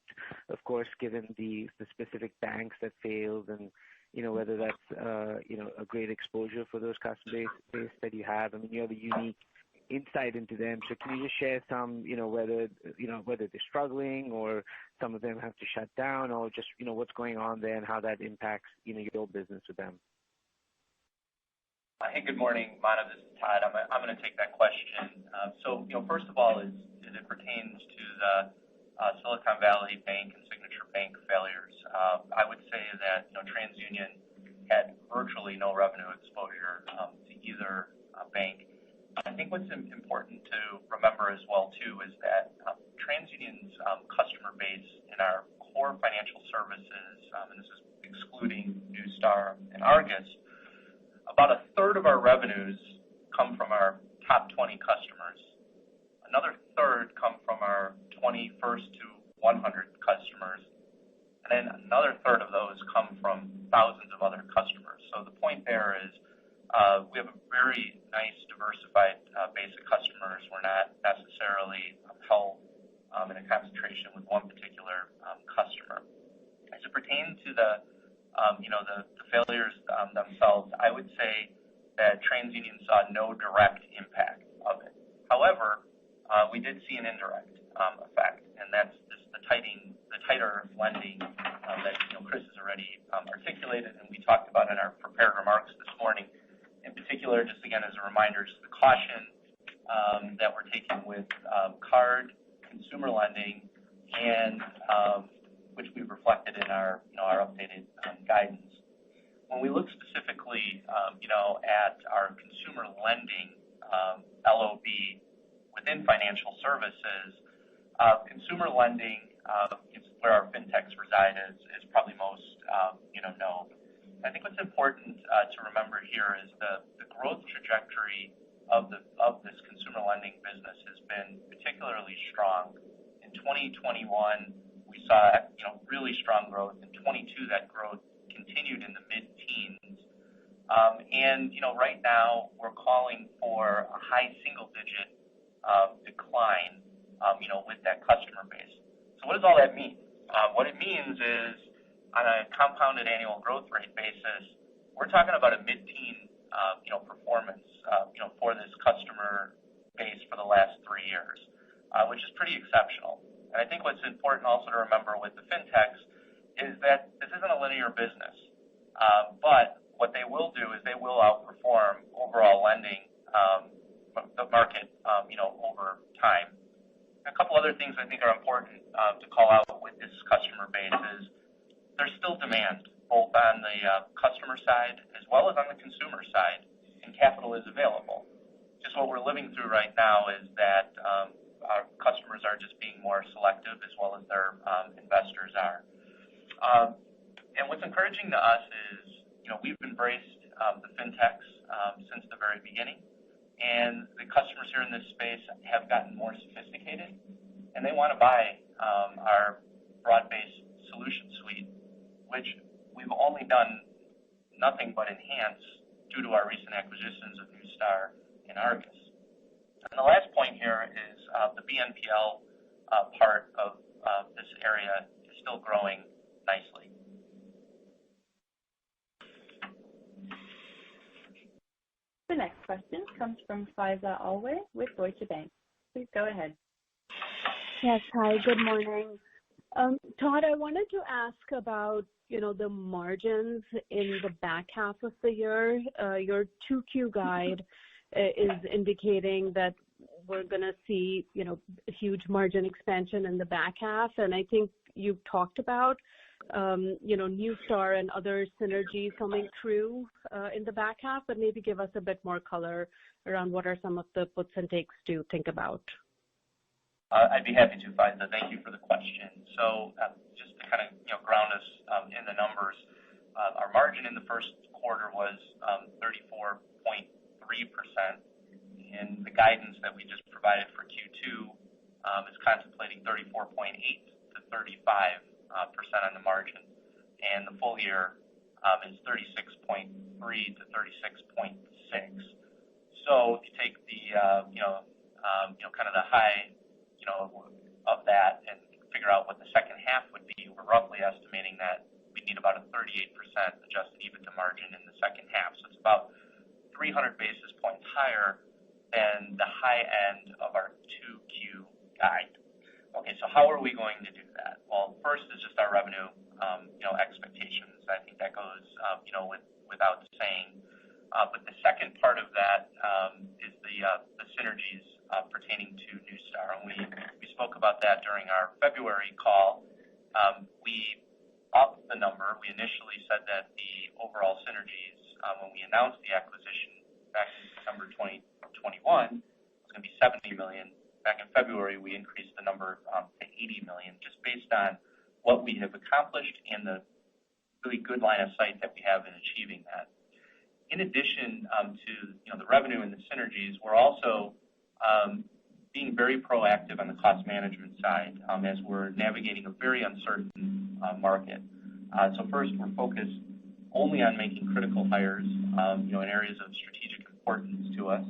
of course, given the specific banks that failed and, whether that's, a great exposure for those customer base that you have. I mean, you have a unique insight into them. So can you just share some, whether they're struggling or some of them have to shut down or just, what's going on there and how that impacts, your business with them? Hey, good morning, Manav. This is Todd. I'm going to take that question. So, first of all, as it pertains to the Silicon Valley Bank and Signature Bank failures, I would say that TransUnion had virtually no revenue exposure to either bank. I think what's important to remember as well too is that TransUnion's customer base in our core financial services, and this is excluding Neustar and Argus, about a third of our revenues come from our top 20 customers. Another third come from our 21st to 100 customers. And then another third of those come from thousands of other customers. So the point there is we have a very nice diversified base of customers. We're not necessarily held in a concentration with one particular customer. As it pertains to the failures themselves, I would say that TransUnion saw no direct impact of it. However, we did see an indirect effect, and that's the tighter lending that Chris has already articulated, and we talked about in our prepared remarks this morning. In particular, just again as a reminder, just the caution that we're taking with card, consumer lending, and which we've reflected in our updated guidance. When we look specifically, at our consumer lending LOB within financial services, consumer lending is where our fintechs reside is probably most known. I think what's important to remember here is the growth trajectory of this consumer lending business has been particularly strong. In 2021, we saw really strong growth. In 22, that growth continued in the mid-teens. Right now we're calling for a high single-digit decline, with that customer base. So what does all that mean? What it means is, on a compounded annual growth rate basis, we're talking about a mid-teen, performance, for this customer base for the last 3 years, which is pretty exceptional. And I think what's important also to remember with the fintechs is that this isn't a linear business, but what they will do is they will outperform overall lending, the market, over time. A couple other things I think are important to call out with this customer base is there's still demand both on the customer side as well as on the consumer side, and capital is available. Just what we're living through right now is that our customers are just being more selective as well as their investors are. And what's encouraging to us is, we've embraced the fintechs since the very beginning, and the customers here in this space have gotten more sophisticated, and they want to buy our broad-based solution suite, which we've only done nothing but enhance due to our recent acquisitions of Neustar and Argus. And the last point here is the BNPL part of this area is still growing nicely. The next question comes from Faiza Alwy with Deutsche Bank. Please go ahead. Yes, hi, good morning. Todd, I wanted to ask about, the margins in the back half of the year. Your 2Q guide is indicating that we're going to see, a huge margin expansion in the back half. And I think you've talked about, Neustar and other synergies coming through in the back half, but maybe give us a bit more color around what are some of the puts and takes to think about. I'd be happy to, Faiza. Thank you for the question. So just to kind of ground us in the numbers, our margin in the first quarter was 34.3%, and the guidance that we just provided for Q2 is contemplating 34.8 to 35% on the margin, and the full year is 36.3 to 36.6. So if you take the kind of the high of that and figure out what the second half would be, we're roughly estimating that we need about a 38% adjusted EBITDA margin in the second half. So it's about 300 basis points higher than the high end of our 2Q guide. Okay, so how are we going to do that? Well, first is just our revenue, expectations. I think that goes, without saying. But the second part of that is the synergies pertaining to Neustar. And we spoke about that during our February call. We upped the number. We initially said that the overall synergies, when we announced the acquisition back in December 2021, was going to be $70 million. Back in February, we increased the number to $80 million, just based on what we have accomplished and the really good line of sight that we have in achieving that. In addition to the revenue and the synergies, we're also being very proactive on the cost management side as we're navigating a very uncertain market. So first, we're focused only on making critical hires, in areas of strategic importance to us.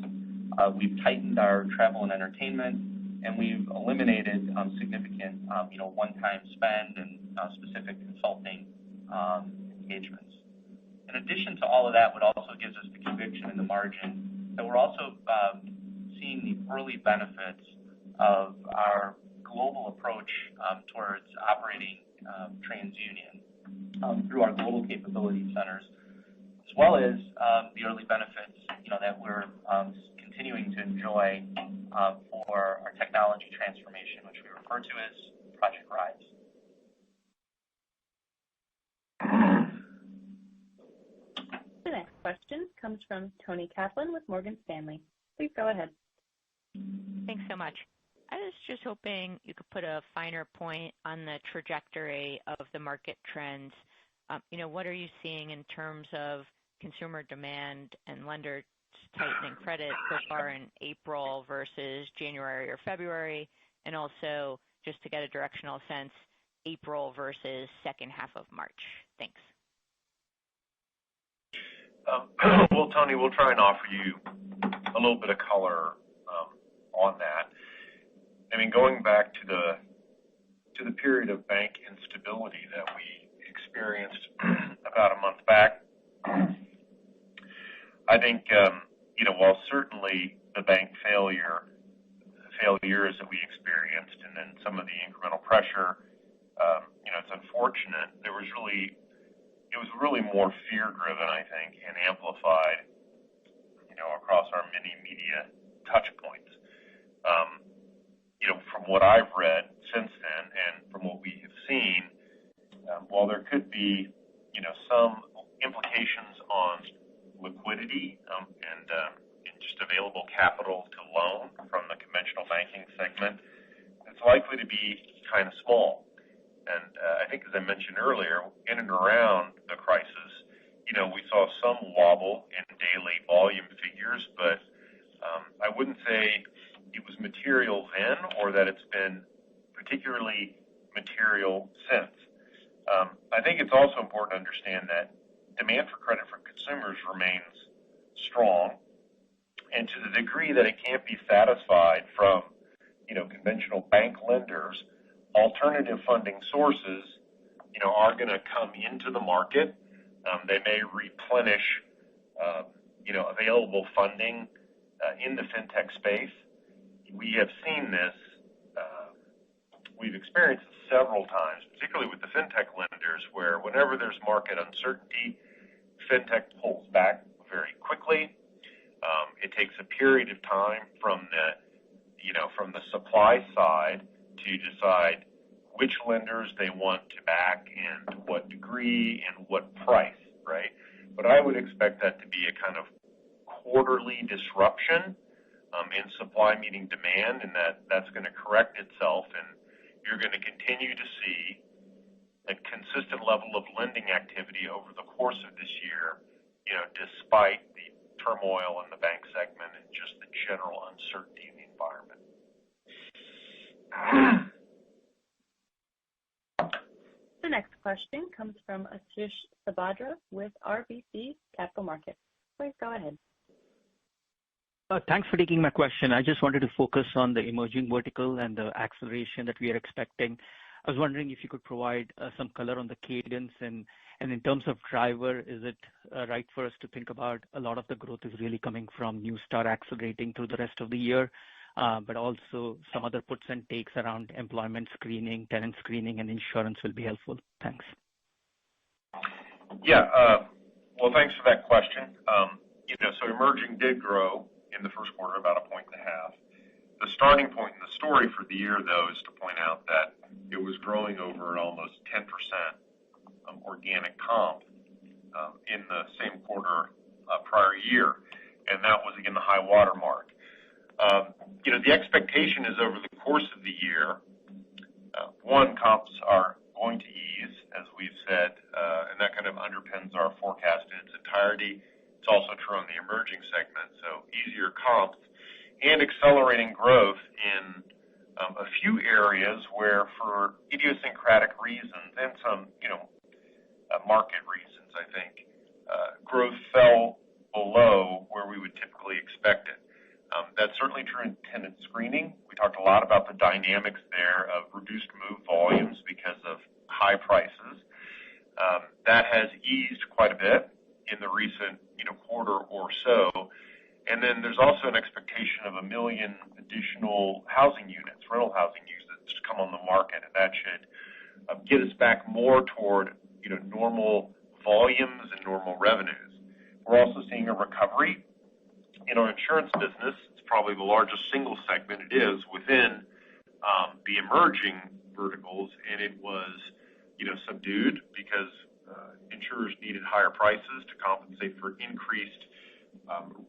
We've tightened our travel and entertainment, and we've eliminated significant, one-time spend and specific consulting engagements. In addition to all of that, what also gives us the conviction in the margin, that we're also seeing the early benefits of our global approach towards operating TransUnion through our global capability centers, as well as the early benefits, that we're continuing to enjoy for our technology transformation, which we refer to as Project Rise. The next question comes from Toni Kaplan with Morgan Stanley. Please go ahead. Thanks so much. I was just hoping you could put a finer point on the trajectory of the market trends what are you seeing in terms of consumer demand and lenders tightening credit so far in April versus January or February? And also, just to get a directional sense, April versus second half of March. Thanks. Well, Tony, we'll try and offer you a little bit of color on that. I mean, going back to the period of bank instability that we experienced about a month back, I think, while certainly the bank failures that we experienced and then some of the incremental pressure, it's unfortunate. It was really more fear-driven, I think, and amplified, across our many media touch points. From what I've read since then and from what we have seen, while there could be, some implications on liquidity and just available capital to loan from the conventional banking segment, it's likely to be kind of small. And I think, as I mentioned earlier, in and around the crisis, we saw some wobble in daily volume figures, but I wouldn't say it was material then or that it's been particularly material since. I think it's also important to understand that demand for credit from consumers remains strong, and to the degree that it can't be satisfied from, conventional bank lenders, alternative funding sources, are going to come into the market. They may replenish, available funding in the fintech space. We have seen this. We've experienced it several times, particularly with the fintech lenders, where whenever there's market uncertainty, fintech pulls back very quickly. It takes a period of time from the supply side to decide which lenders they want to back and to what degree and what price, right? But I would expect that to be a kind of quarterly disruption in supply meeting demand, and that's going to correct itself, and you're going to continue to see a consistent level of lending activity over the course of this year, despite the turmoil in the bank segment and just the general uncertainty in the environment. The next question comes from Ashish Sabadra with RBC Capital Markets. Please go ahead. Thanks for taking my question. I just wanted to focus on the emerging vertical and the acceleration that we are expecting. I was wondering if you could provide some color on the cadence and in terms of driver, is it right for us to think about a lot of the growth is really coming from Neustar accelerating through the rest of the year, but also some other puts and takes around employment screening, tenant screening, and insurance will be helpful. Thanks. Yeah. Well, thanks for that question. So emerging did grow in the first quarter about 1.5 points. The starting point in the story for the year, though, is to point out that it was growing over an almost 10% organic comp in the same quarter prior year, and that was again the high water mark. The expectation is over the course of the year, comps are going to ease, as we've said, and that kind of underpins our forecast in its entirety. It's also true on the emerging segment, so easier comps and accelerating growth in a few areas where, for idiosyncratic reasons and some, market reasons, I think, growth fell below where we would typically expect it. That's certainly true in tenant screening. We talked a lot about the dynamics there of reduced move volumes because of high prices. That has eased quite a bit in the recent, quarter or so. And then there's also an expectation of 1 million additional housing units, rental housing units, to come on the market, and that should get us back more toward, normal volumes and normal revenues. We're also seeing a recovery in our insurance business. It's probably the largest single segment it is within the emerging verticals, and it was, subdued because insurers needed higher prices to compensate for increased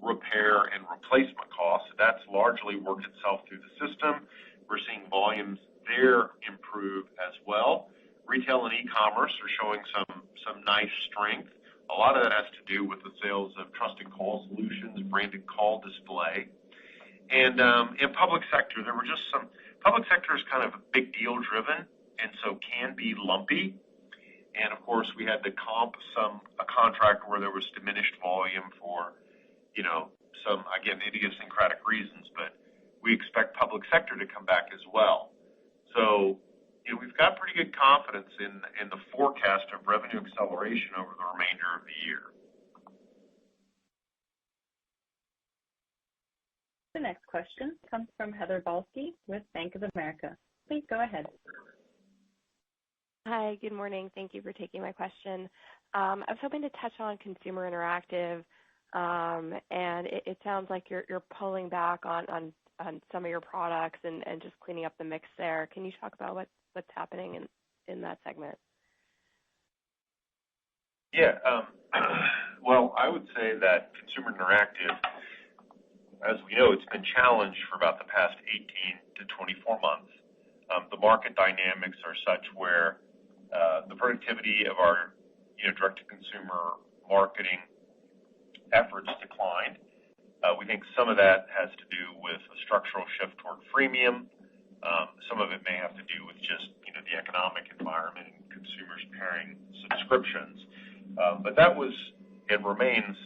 repair and replacement costs. That's largely worked itself through the system. We're seeing volumes there improve as well. Retail and e-commerce are showing some nice strength. A lot of that has to do with the sales of trusted call solutions, branded call display. And in public sector, there were just some, public sector is kind of big deal driven and so can be lumpy. And of course, we had to comp a contract where there was diminished volume for, some, again, idiosyncratic reasons, but we expect public sector to come back as well. So, we've got pretty good confidence in the forecast of revenue acceleration over the remainder of the year. The next question comes from Heather Balsky with Bank of America. Please go ahead. Hi, good morning. Thank you for taking my question. I was hoping to touch on consumer interactive, and it sounds like you're pulling back on some of your products and just cleaning up the mix there. Can you talk about what's happening in that segment? Yeah. Well, I would say that consumer interactive, as we know, it's been challenged for about the past 18 to 24 months. The market dynamics are such where the productivity of our direct-to-consumer marketing efforts declined. We think some of that has to do with a structural shift toward freemium. Some of it may have to do with just the economic environment and consumers paying subscriptions. But that was and remains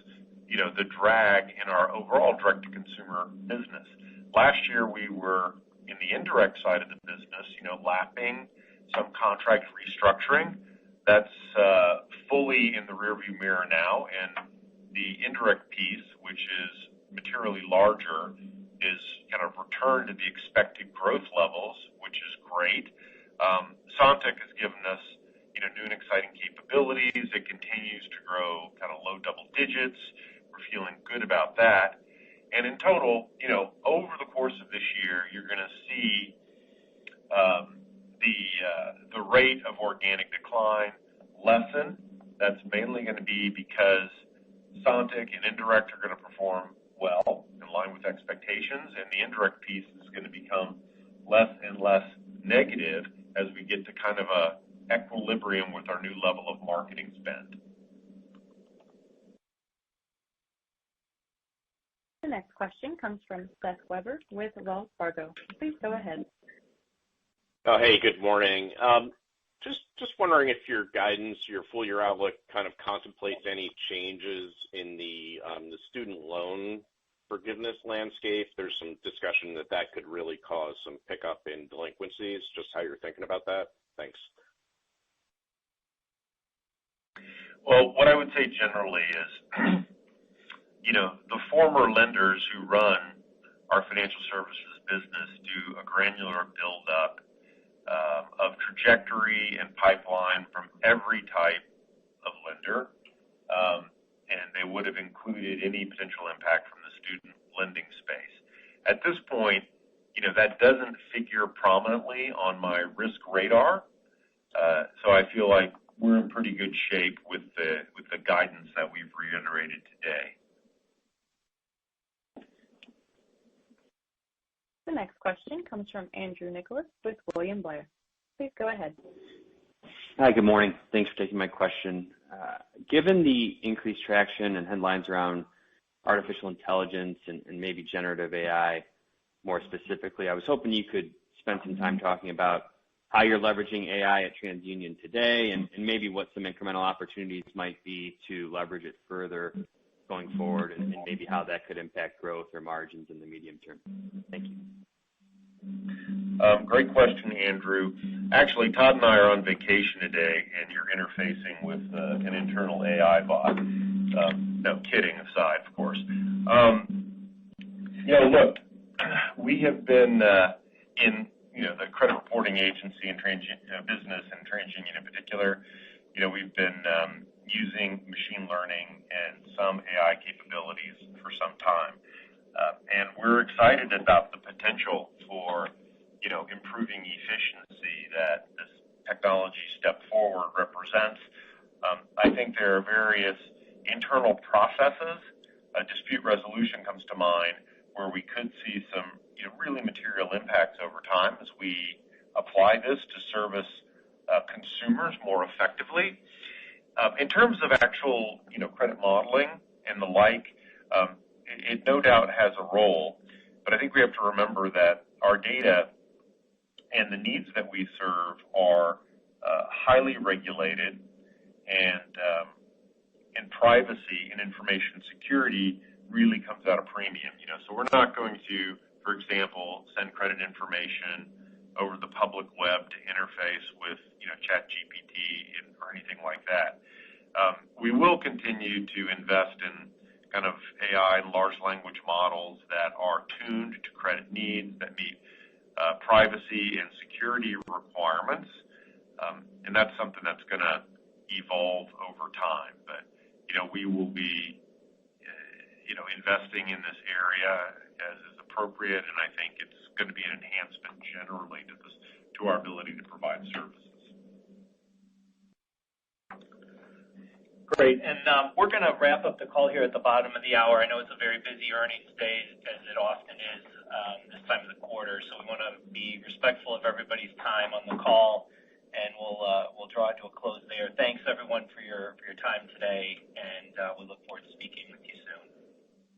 the drag in our overall direct-to-consumer business. Last year we were in the indirect side of the business, lapping some contract restructuring. That's fully in the rearview mirror now, and the indirect piece, which is materially larger, is kind of returned to the expected growth levels, which is great. Sontiq has given us new and exciting capabilities. It continues to grow kind of low double digits. We're feeling good about that. And in total, over the course of this year, you're going to see the rate of organic decline lessen. That's mainly going to be because Sontiq and indirect are going to perform well in line with expectations, and the indirect piece is going to become less and less negative as we get to kind of a equilibrium with our new level of marketing spend. The next question comes from Seth Weber with Wells Fargo. Please go ahead. Oh, hey, good morning. Just wondering if your guidance, your full year outlook kind of contemplates any changes in the student loan forgiveness landscape. There's some discussion that could really cause some pickup in delinquencies. Just how you're thinking about that? Thanks. Well, what I would say generally is, the former lenders who run our financial services business do a granular build-up of trajectory and pipeline from every type of lender, and they would have included any potential impact from the student lending space. At this point, that doesn't figure prominently on my risk radar, so I feel like we're in pretty good shape with the guidance that we've reiterated today. The next question comes from Andrew Nicholas with William Blair. Please go ahead. Hi, good morning. Thanks for taking my question. Given the increased traction and headlines around artificial intelligence and maybe generative AI more specifically, I was hoping you could spend some time talking about how you're leveraging AI at TransUnion today and maybe what some incremental opportunities might be to leverage it further going forward and maybe how that could impact growth or margins in the medium term. Thank you. Great question, Andrew. Actually, Todd and I are on vacation today, and you're interfacing with an internal AI bot. No, kidding aside, of course. Look, we have been in the credit reporting agency and business and TransUnion in particular. We've been using machine learning and some AI capabilities for some time, and we're excited about the potential for improving efficiency that this technology step forward represents. I think there are various internal processes. Dispute resolution comes to mind, where we could see some really material impacts over time as we apply this to service consumers customers more effectively. In terms of actual, credit modeling and the like, it no doubt has a role, but I think we have to remember that our data and the needs that we serve are highly regulated, and privacy and information security really comes at a premium. So we're not going to, for example, send credit information over the public web to interface with, ChatGPT or anything like that. We will continue to invest in kind of AI and large language models that are tuned to credit needs, that meet privacy and security requirements, and that's something that's going to evolve over time. But we will be, investing in this area as is appropriate, and I think it's going to be an enhancement generally to our ability to provide services. Great, and we're going to wrap up the call here at the bottom of the hour. I know it's a very busy earnings day, as it often is this time of the quarter, so we want to be respectful of everybody's time on the call, and we'll draw it to a close there. Thanks, everyone, for your time today, and we look forward to speaking with you soon.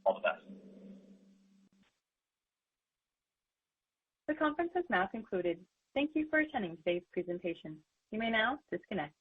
All the best. The conference has now concluded. Thank you for attending today's presentation. You may now disconnect.